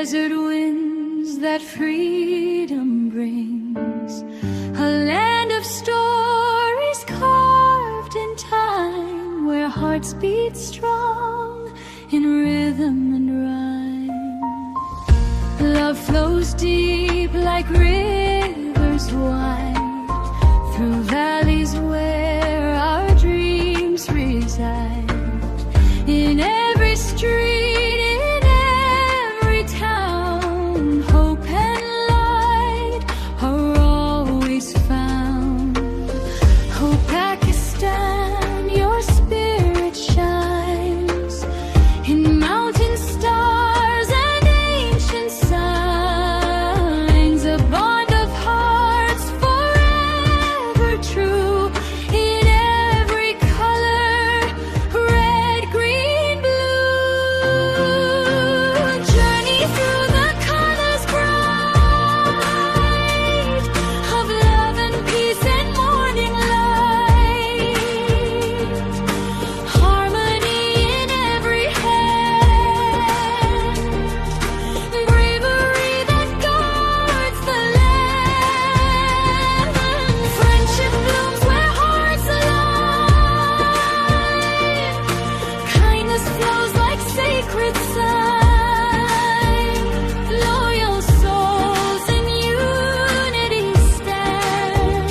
desert winds that freedom brings, a land of stories carved in time, where hearts beat strong in rhythm and rhyme. Love flows deep like rivers wide, through valleys where our dreams reside.